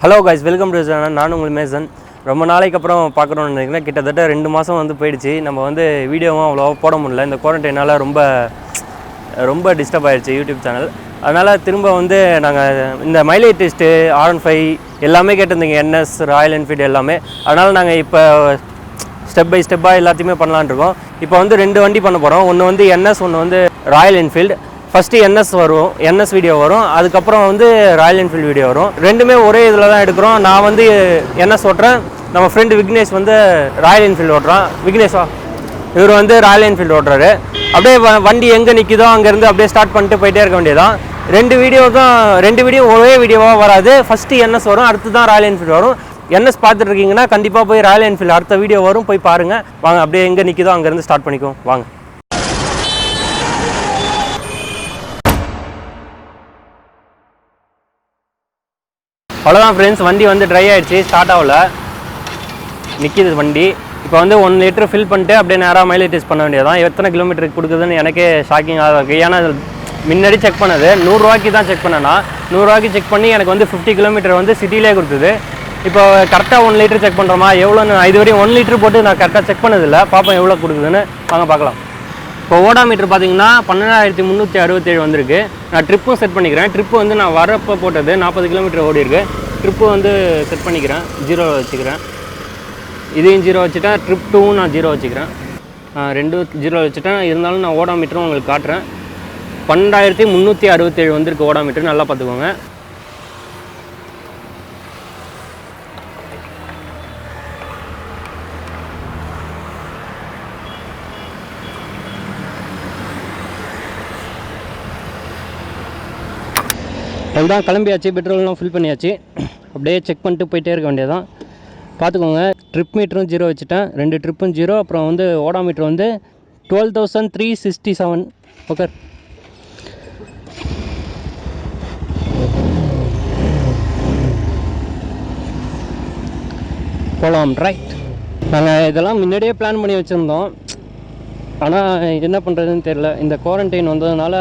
Hello guys, welcome to channel. நான் உங்கள் Mason. ரொம்ப நாளைக்கு அப்புறம் பார்க்குறோன்னு நினைக்கிறேன். கிட்டத்தட்ட 2 மாதம் வந்து போயிடுச்சு. நம்ம வந்து வீடியோவும் அவ்வளோவா போட முடியல. இந்த குவாரண்டைனால் ரொம்ப டிஸ்டர்ப் ஆகிடுச்சு யூடியூப் சேனல். அதனால் திரும்ப வந்து நாங்கள் இந்த மைலேஜ் டெஸ்ட்டு R15 எல்லாமே கேட்டிருந்தீங்க, NS ராயல் என்ஃபீல்டு எல்லாமே. அதனால் நாங்கள் இப்போ ஸ்டெப் பை ஸ்டெப்பாக எல்லாத்தையுமே பண்ணலான்னு இருக்கோம். இப்போ வந்து 2 வண்டி பண்ண போகிறோம். ஒன்று வந்து NS, ஒன்று வந்து ராயல் என்ஃபீல்டு. ஃபஸ்ட்டு NS வரும், NS வீடியோ வரும், அதுக்கப்புறம் வந்து ராயல் என்ஃபீல்டு வீடியோ வரும். ரெண்டுமே ஒரே இதில் தான் எடுக்கிறோம். நான் வந்து NS ஓட்டுறேன், நம்ம ஃப்ரெண்டு விக்னேஷ் வந்து ராயல் என்ஃபீல்டு ஓட்டுறான். விக்னேஷா இவர் வந்து ராயல் என்ஃபீல்டு ஓட்டுறாரு. அப்படியே வண்டி எங்கே நிற்கிதோ அங்கேருந்து அப்படியே ஸ்டார்ட் பண்ணிட்டு போயிட்டே இருக்க வேண்டியதான். 2 வீடியோ ஒரே வீடியோவாக வராது. ஃபஸ்ட்டு NS வரும், அடுத்து தான் ராயல் என்ஃபீல்டு வரும். NS பார்த்துட்டு இருக்கீங்கன்னா கண்டிப்பாக போய் ராயல் என்ஃபீல்டு அடுத்த வீடியோ வரும், போய் பாருங்கள். வாங்க, அப்படியே எங்கே நிற்கிதோ அங்கேருந்து ஸ்டார்ட் பண்ணிக்குவோம். வாங்க. அவ்வளோதான் ஃப்ரெண்ட்ஸ், வண்டி வந்து ட்ரை ஆகிடுச்சு, ஸ்டார்ட் ஆகல, நிற்கிது வண்டி. இப்போ வந்து 1 லிட்டர் ஃபில் பண்ணிட்டு அப்படியே நேராக மைலேஜ் டெஸ்ட் பண்ண வேண்டியதான். எத்தனை கிலோமீட்டருக்கு கொடுக்குதுன்னு எனக்கே ஷாக்கிங்காக இருக்குது. ஏன்னா முன்னாடி செக் பண்ணது 100 ரூபாய்க்கு தான் செக் பண்ணேன்னா, 100 ரூபாய்க்கு செக் பண்ணி எனக்கு வந்து 50 கிலோமீட்டர் வந்து சிட்டிலே கொடுத்தது. இப்போ கரெக்டாக 1 லிட்டர் செக் பண்ணுறோமா எவ்வளோன்னு இது வரையும் 1 லிட்டர் போட்டு நான் கரெக்டாக செக் பண்ணதில்லை. பார்ப்போம் எவ்வளோ கொடுக்குதுன்னு, வாங்க பார்க்கலாம். இப்போ ஓடாமீட்டர் பார்த்தீங்கன்னா 12367 வந்திருக்கு. நான் ட்ரிப்பும் செட் பண்ணிக்கிறேன். ட்ரிப்பு வந்து நான் வரப்போ போட்டது 40 கிலோமீட்டர் ஓடி இருக்குது. ட்ரிப்பு வந்து செட் பண்ணிக்கிறேன், 0 வச்சுக்கிறேன். இதையும் 0 வச்சுட்டேன். ட்ரிப் 2வும் நான் 0 வச்சுக்கிறேன். 2 0 வச்சுட்டேன். இருந்தாலும் நான் ஓடாமீட்டரும் உங்களுக்கு காட்டுறேன். 12367 வந்திருக்கு ஓடாமீட்டர், நல்லா பார்த்துக்கோங்க. அதுதான் கிளம்பியாச்சு, பெட்ரோல்லாம் ஃபில் பண்ணியாச்சு. அப்படியே செக் பண்ணிட்டு போயிட்டே இருக்க வேண்டியதான். பார்த்துக்கோங்க, ட்ரிப் மீட்டரும் 0 வச்சுட்டேன். 2 ட்ரிப்பும் 0. அப்புறம் வந்து ஓடாமீட்டர் வந்து 12,367. ஓகே, போகலாம். ரைட், நாங்கள் இதெல்லாம் முன்னாடியே பிளான் பண்ணி வச்சுருந்தோம். ஆனால் என்ன பண்ணுறதுன்னு தெரில. இந்த குவாரண்டைன் வந்ததுனால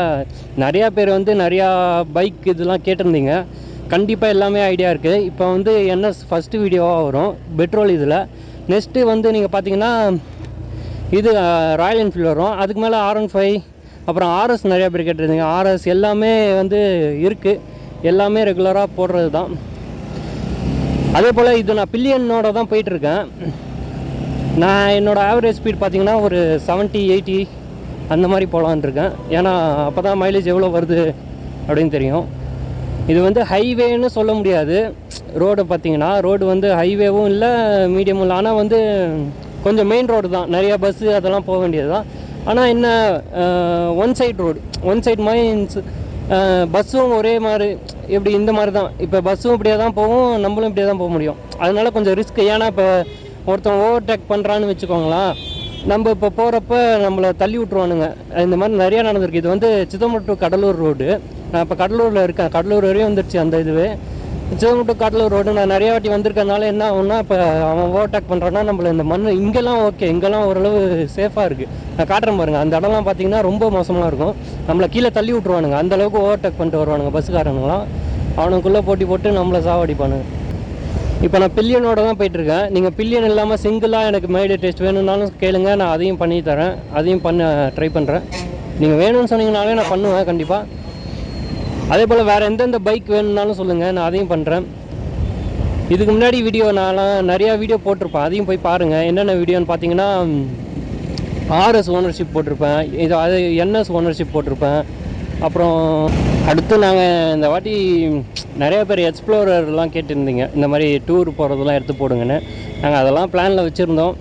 நிறையா பேர் வந்து நிறையா பைக் இதெல்லாம் கேட்டிருந்தீங்க. கண்டிப்பாக எல்லாமே ஐடியா இருக்குது. இப்போ வந்து NS ஃபஸ்ட்டு வீடியோவாக வரும் பெட்ரோல் இதில். நெக்ஸ்ட்டு வந்து நீங்கள் பார்த்தீங்கன்னா இது ராயல் என்ஃபீல்டு வரும். அதுக்கு மேலே R15, அப்புறம் RS நிறையா பேர் கேட்டிருந்தீங்க. RS எல்லாமே வந்து இருக்குது, எல்லாமே ரெகுலராக போடுறது தான். அதே போல் இது நான் பில்லியனோட தான் போயிட்டுருக்கேன். நான் என்னோடய ஆவரேஜ் ஸ்பீட் பார்த்திங்கன்னா ஒரு 70-80 அந்த மாதிரி போகலான் இருக்கேன். ஏன்னா அப்போ தான் மைலேஜ் எவ்வளோ வருது அப்படின்னு தெரியும். இது வந்து ஹைவேன்னு சொல்ல முடியாது. ரோடு பார்த்திங்கன்னா ரோடு வந்து ஹைவேவும் இல்லை, மீடியமும் இல்லை. ஆனால் வந்து கொஞ்சம் மெயின் ரோடு தான், நிறையா பஸ்ஸு அதெல்லாம் போக வேண்டியது தான். ஆனால் என்ன, one side road, one side மைன்ஸ் பஸ்ஸும் ஒரே மாதிரி, எப்படி இந்த மாதிரி தான். இப்போ பஸ்ஸும் இப்படியே தான் போகும், நம்மளும் இப்படியே தான் போக முடியும். அதனால கொஞ்சம் ரிஸ்க். ஏன்னா இப்போ ஒருத்தன் ஓவர்டேக் பண்ணுறான்னு வச்சுக்கோங்களேன், நம்ம இப்போ போகிறப்ப நம்மளை தள்ளி விட்ருவானுங்க. இந்த மாதிரி நிறையா நடந்திருக்கு. இது வந்து சிதம்பரம் டு கடலூர் ரோடு. நான் இப்போ கடலூரில் இருக்கேன், கடலூர் வரையும் வந்துடுச்சு அந்த இதுவே. சிதம்பரம் டு கடலூர் ரோடு நான் நிறையா வாட்டி வந்திருக்கனால என்ன ஆகும்னா, இப்போ அவன் ஓவர்டேக் பண்ணுறான்னா நம்மளை இந்த மண் இங்கெல்லாம் ஓகே, இங்கெல்லாம் ஓரளவு சேஃபாக இருக்குது. நான் காட்டுறேன் பாருங்கள், அந்த இடம்லாம் பார்த்தீங்கன்னா ரொம்ப மோசமாக இருக்கும். நம்மளை கீழே தள்ளி விட்ருவானுங்க, அந்தளவுக்கு ஓவர்டேக் பண்ணிட்டு வருவானுங்க பஸ்ஸுக்காரனுங்களாம். அவனுக்குள்ளே போட்டு நம்மளை சாவடிப்பானுங்க. இப்போ நான் பில்லியனோட தான் போயிட்டுருக்கேன். நீங்கள் பில்லியன் இல்லாமல் சிங்கிளாக எனக்கு மைலேஜ் டெஸ்ட் வேணும்னாலும் கேளுங்க, நான் அதையும் பண்ணி தரேன். அதையும் ட்ரை பண்ணுறேன். நீங்கள் வேணும்னு சொன்னீங்கனாலே நான் பண்ணுவேன் கண்டிப்பாக. அதே போல் வேறு எந்தெந்த பைக் வேணும்னாலும் சொல்லுங்கள், நான் அதையும் பண்ணுறேன். இதுக்கு முன்னாடி வீடியோ நான்லாம் நிறையா வீடியோ போட்டிருப்பேன், அதையும் போய் பாருங்கள். என்னென்ன வீடியோன்னு பார்த்தீங்கன்னா RS ஓனர்ஷிப் போட்டிருப்பேன், அது NS ஓனர்ஷிப் போட்டிருப்பேன். அப்புறம் அடுத்து நாங்கள் இந்த வாட்டி நிறைய பேர் எக்ஸ்ப்ளோரர்லாம் கேட்டிருந்தீங்க, இந்த மாதிரி டூர் போகிறதெல்லாம் எடுத்து போடுங்கன்னு. நாங்கள் அதெல்லாம் பிளானில் வச்சுருந்தோம்.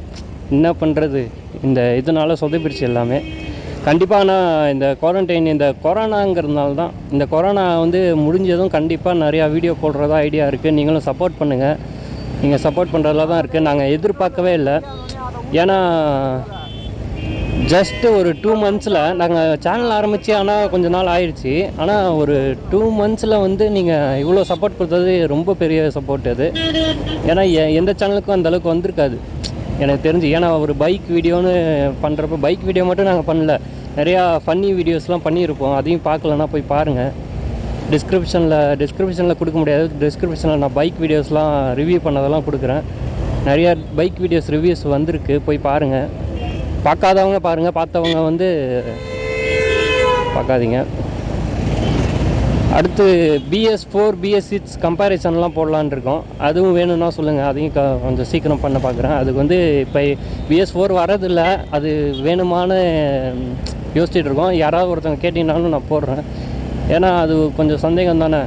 என்ன பண்ணுறது, இந்த இதனால் சொதப்பிடுச்சு எல்லாமே. கண்டிப்பாக நான் இந்த குவாரண்டைன், இந்த கொரோனாங்கிறதுனால தான், இந்த கொரோனா வந்து முடிஞ்சதும் கண்டிப்பாக நிறையா வீடியோ போடுறதா ஐடியா இருக்குது. நீங்களும் சப்போர்ட் பண்ணுங்கள். நீங்கள் சப்போர்ட் பண்ணுறதுல தான் இருக்குது. நாங்கள் எதிர்பார்க்கவே இல்லை. ஏன்னா ஜஸ்ட்டு ஒரு 2 மந்த்ஸில் நாங்கள் சேனல் ஆரம்பித்து, ஆனால் கொஞ்சம் நாள் ஆயிடுச்சு. ஆனால் ஒரு 2 மந்த்ஸில் வந்து நீங்கள் இவ்வளோ சப்போர்ட் கொடுத்தது ரொம்ப பெரிய சப்போர்ட் அது. ஏன்னா எந்த சேனலுக்கும் அந்தளவுக்கு வந்திருக்காது எனக்கு தெரிஞ்சு. ஏன்னா ஒரு பைக் வீடியோன்னு பண்ணுறப்ப, பைக் வீடியோ மட்டும் நாங்கள் பண்ணல, நிறையா ஃபன்னி வீடியோஸ்லாம் பண்ணியிருப்போம். அதையும் பார்க்கலன்னா போய் பாருங்கள். டிஸ்கிரிப்ஷனில் கொடுக்க முடியாது. டிஸ்கிரிப்ஷனில் நான் பைக் வீடியோஸ்லாம் ரிவ்யூ பண்ணதெல்லாம் கொடுக்குறேன். நிறையா பைக் வீடியோஸ் ரிவ்யூஸ் வந்திருக்கு, போய் பாருங்கள். பார்க்காதவங்க பாருங்கள், பார்த்தவங்க வந்து பார்க்காதீங்க. அடுத்து BS4 BS6 கம்பேரிசன்லாம் போடலான்னு இருக்கோம். அதுவும் வேணும்னா சொல்லுங்கள், அதையும் கொஞ்சம் சீக்கிரம் பண்ண பார்க்குறேன். அதுக்கு வந்து இப்போ BS4 வரதில்லை, அது வேணுமான்னு யோசிச்சுட்டு இருக்கோம். யாராவது ஒருத்தவங்க கேட்டிங்கனாலும் நான் போடுறேன். ஏன்னா அது கொஞ்சம் சந்தேகம் தானே.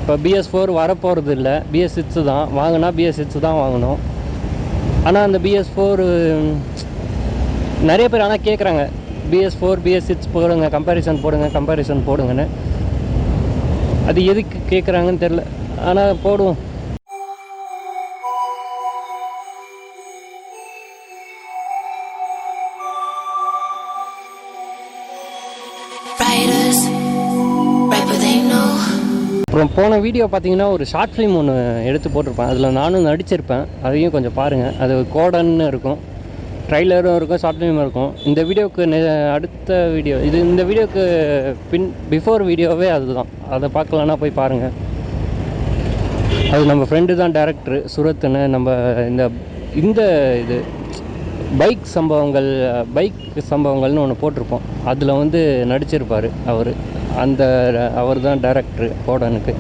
இப்போ BS4 வரப்போகிறது இல்லை, BS6 தான் வாங்கினா, BS6 தான் வாங்கணும். ஆனால் அந்த BS4 நிறைய பேர் ஆனால் கேட்குறாங்க, BS4 BS6 போடுங்க, கம்பேரிசன் போடுங்கன்னு. அது எதுக்கு கேட்குறாங்கன்னு தெரில, ஆனால் போடுவோம். அப்புறம் போன வீடியோ பார்த்தீங்கன்னா ஒரு ஷார்ட் ஃபிலிம் ஒன்று எடுத்து போட்டிருப்பேன், அதில் நானும் நடிச்சிருப்பேன். அதையும் கொஞ்சம் பாருங்கள். அது கோடன்னு இருக்கும், ட்ரைலரும் இருக்கும், ஷார்ட் ஃபிலிமும் இருக்கும். இந்த வீடியோவுக்கு அடுத்த வீடியோ இது, இந்த வீடியோவுக்கு பிஃபோர் வீடியோவே அதுதான். அதை பார்க்கலன்னா போய் பாருங்கள். அது நம்ம ஃப்ரெண்டு தான் டேரக்டரு, சுரத்துன்னு. நம்ம இந்த இது பைக் சம்பவங்கள்னு ஒன்று போட்டிருப்போம், அதில் வந்து நடிச்சிருப்பார் அவர். அவர் தான் டேரக்டரு கோடனுக்கு.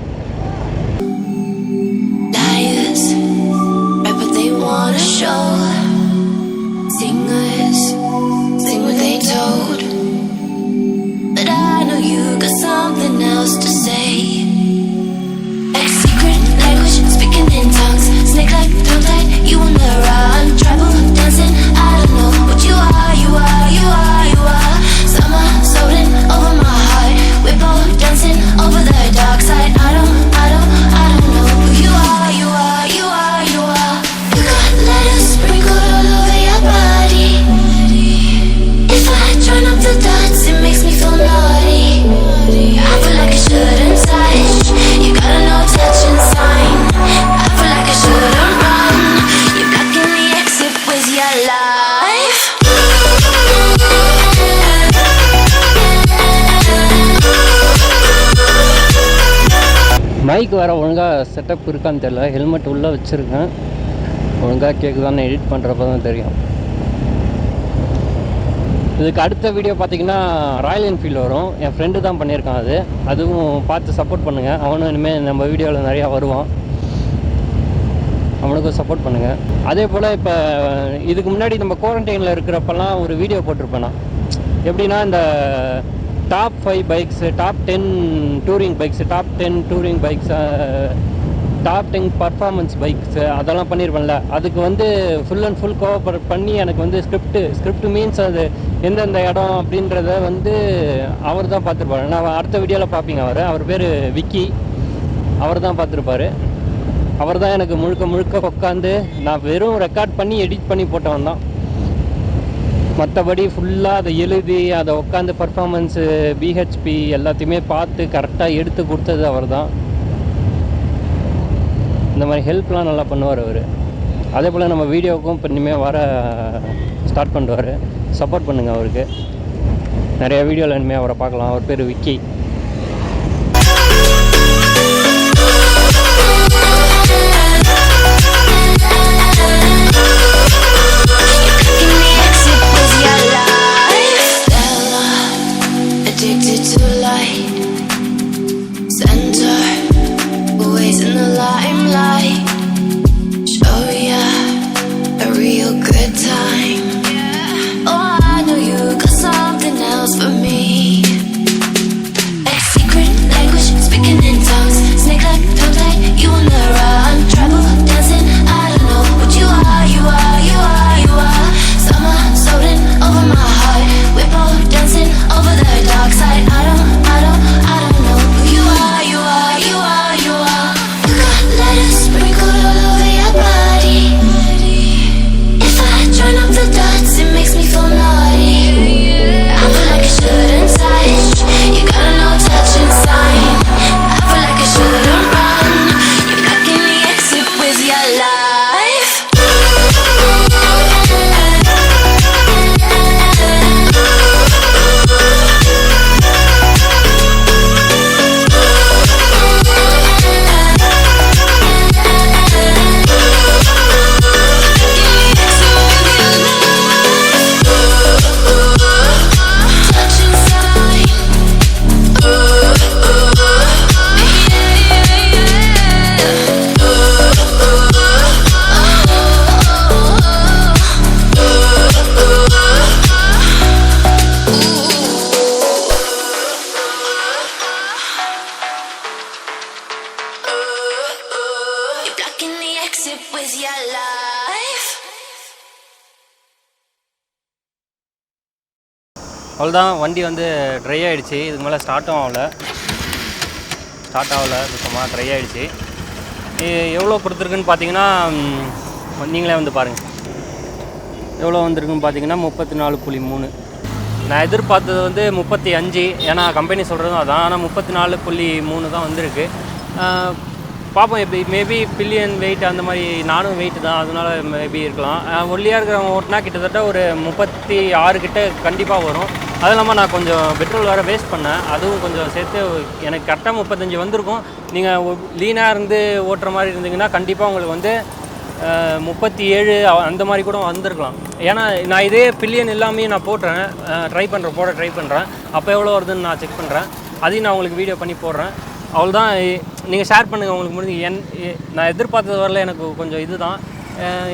மைக் வேறு ஒழுங்காக செட்டப் இருக்கான்னு தெரியல. ஹெல்மெட் உள்ளே வச்சுருக்கேன், ஒழுங்காக கேட்குதான்னு எடிட் பண்ணுறப்ப தான் தெரியும். இதுக்கு அடுத்த வீடியோ பார்த்தீங்கன்னா ராயல் என்ஃபீல்டு வரும். என் ஃப்ரெண்டு தான் பண்ணியிருக்கான். அதுவும் பார்த்து சப்போர்ட் பண்ணுங்கள். அவனும் இனிமேல் நம்ம வீடியோவில் நிறையா வருவான், அவனுக்கும் சப்போர்ட் பண்ணுங்கள். அதே போல் இப்போ இதுக்கு முன்னாடி நம்ம குவாரண்டைனில் இருக்கிறப்பெல்லாம் ஒரு வீடியோ போட்டிருப்பேன் நான். எப்படின்னா இந்த top 5 bikes, top 10 touring bikes, top 10 touring bikes, top 10 performance bikes, அதெல்லாம் பண்ணியிருப்பேன்ல. அதுக்கு வந்து ஃபுல் அண்ட் ஃபுல் கோஆப்ரேட் பண்ணி எனக்கு வந்து ஸ்கிரிப்ட் மீன்ஸ் அது எந்தெந்த இடம் அப்படின்றத வந்து அவர் தான் பார்த்துருப்பாரு. நான் அடுத்த வீடியோவில் பார்ப்பீங்க. அவர் பேர் விக்கி, அவர் தான் பார்த்துருப்பாரு. அவர் தான் எனக்கு முழுக்க உட்காந்து, நான் வெறும் ரெக்கார்ட் பண்ணி எடிட் பண்ணி போட்டவன் தான். மற்றபடி ஃபுல்லாக அதை எழுதி அதை உட்காந்து பர்ஃபார்மன்ஸு, பிஹெச்பி எல்லாத்தையுமே பார்த்து கரெக்டாக எடுத்து கொடுத்தது அவர் தான். இந்த மாதிரி ஹெல்ப்லாம் நல்லா பண்ணுவார் அவர். அதே போல் நம்ம வீடியோவுக்கும் இப்போ இனிமேல் வர ஸ்டார்ட் பண்ணுவார். சப்போர்ட் பண்ணுங்கள் அவருக்கு. நிறைய வீடியோவில் இனிமேல் அவரை பார்க்கலாம். அவர் பேர் Vicky. it with your life. அவ்வளோதான், வண்டி வந்து ட்ரை ஆகிடுச்சு. இதுக்கு மேலே ஸ்டார்ட் ஆகலை சுத்தமாக ட்ரை ஆகிடுச்சு. எவ்வளோ கொடுத்துருக்குன்னு பார்த்தீங்கன்னா நீங்களே வந்து பாருங்கள் எவ்வளோ வந்திருக்குன்னு பார்த்தீங்கன்னா 34.3. நான் எதிர்பார்த்தது வந்து 35, ஏன்னா கம்பெனி சொல்கிறதும் அதான். ஆனால் 34.3 தான் வந்திருக்கு. பார்ப்போம் எப்படி. மேபி பில்லியன் வெயிட் அந்த மாதிரி, நானும் வெயிட் தான், அதனால மேபி இருக்கலாம். ஒல்லியாக இருக்கிறவங்க ஓட்டினா கிட்டத்தட்ட ஒரு 36 கிட்ட கண்டிப்பாக வரும். அது இல்லாமல் நான் கொஞ்சம் பெட்ரோல் வேறு வேஸ்ட் பண்ணேன், அதுவும் கொஞ்சம் சேர்த்து எனக்கு கரெக்டாக 35 வந்திருக்கும். நீங்கள் லீனாக இருந்து ஓட்டுற மாதிரி இருந்தீங்கன்னா கண்டிப்பாக உங்களுக்கு வந்து 37 அந்த மாதிரி கூட வந்திருக்கலாம். ஏன்னா நான் இதே பில்லியன் எல்லாமே நான் போட ட்ரை பண்ணுறேன். அப்போ எவ்வளோ வருதுன்னு நான் செக் பண்ணுறேன். அதையும் நான் உங்களுக்கு வீடியோ பண்ணி போடுறேன். அவ்வளோதான். நீங்கள் ஷேர் பண்ணுங்கள் உங்களுக்கு முடிஞ்சு. நான் எதிர்பார்த்தது வரல, எனக்கு கொஞ்சம் இதுதான்.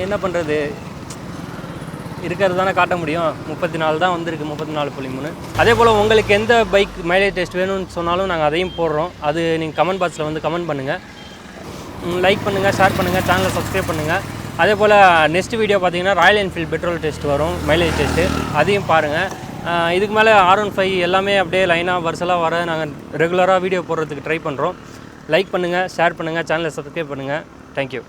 என்ன பண்ணுறது, இருக்கிறது தானே காட்ட முடியும். 34 தான் வந்திருக்கு, 34.3. அதே போல் உங்களுக்கு எந்த பைக் மைலேஜ் டெஸ்ட் வேணும்னு சொன்னாலும் நாங்கள் அதையும் போடுறோம். அது நீங்கள் கமெண்ட் பாக்ஸில் வந்து கமெண்ட் பண்ணுங்கள், லைக் பண்ணுங்கள், ஷேர் பண்ணுங்கள், சேனலை சப்ஸ்கிரைப் பண்ணுங்கள். அதே போல் நெக்ஸ்ட் வீடியோ பார்த்தீங்கன்னா ராயல் என்ஃபீல்டு பெட்ரோல் டெஸ்ட் வரும், மைலேஜ் டெஸ்ட்டு, அதையும் பாருங்கள். இதுக்கு மேலே R15 எல்லாமே அப்படியே லைனாக வருஷலாக வர நாங்கள் ரெகுலராக வீடியோ போடுறதுக்கு ட்ரை பண்ணுறோம். லைக் பண்ணுங்கள், ஷேர் பண்ணுங்கள், சேனலை சப்ஸ்கிரைப் பண்ணுங்கள். தேங்க்யூ.